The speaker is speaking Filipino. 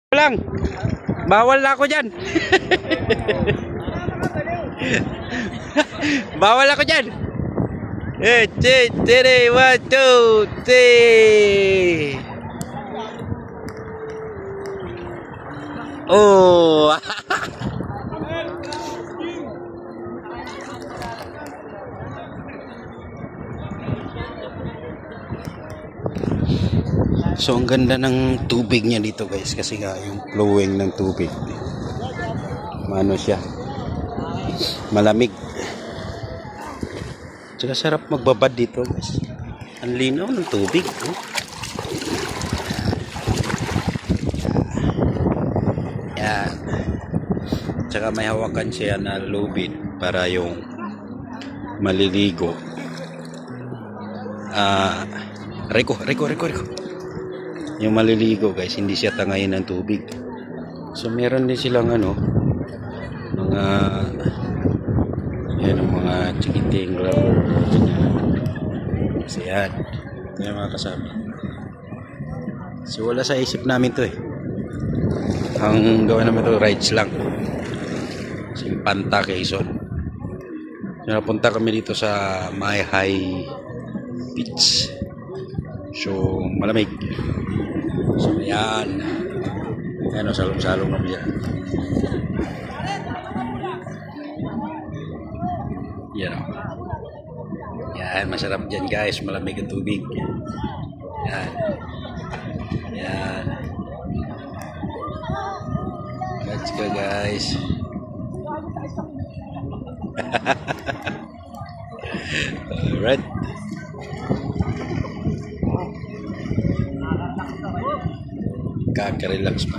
Lang. Bawal na ako dyan. Bawal ako dyan. 1, 2, 3. Oh. So ang ganda ng tubig niya dito guys, kasi nga yung flowing ng tubig, ano siya, malamig. Tsaka sarap magbabad dito guys. Ang linaw ng tubig, oh. Yan. Tsaka may hawakan siya na lubid para yung maliligo. Reko. Yung maliligo guys, hindi siya tangayin ng tubig. So meron din silang mga yan, mga chikiting rubber kasi yan mga kasama. So wala sa isip namin to ang gawin namin to, rides lang sa Panta, Quezon. So napunta kami dito sa Mayhay Beach. So malamig. So yan, salong-salong na biya. Yan, masarap dyan guys, malamig ang tubig. Yan. Let's go guys. Alright. Kaka-relax pa.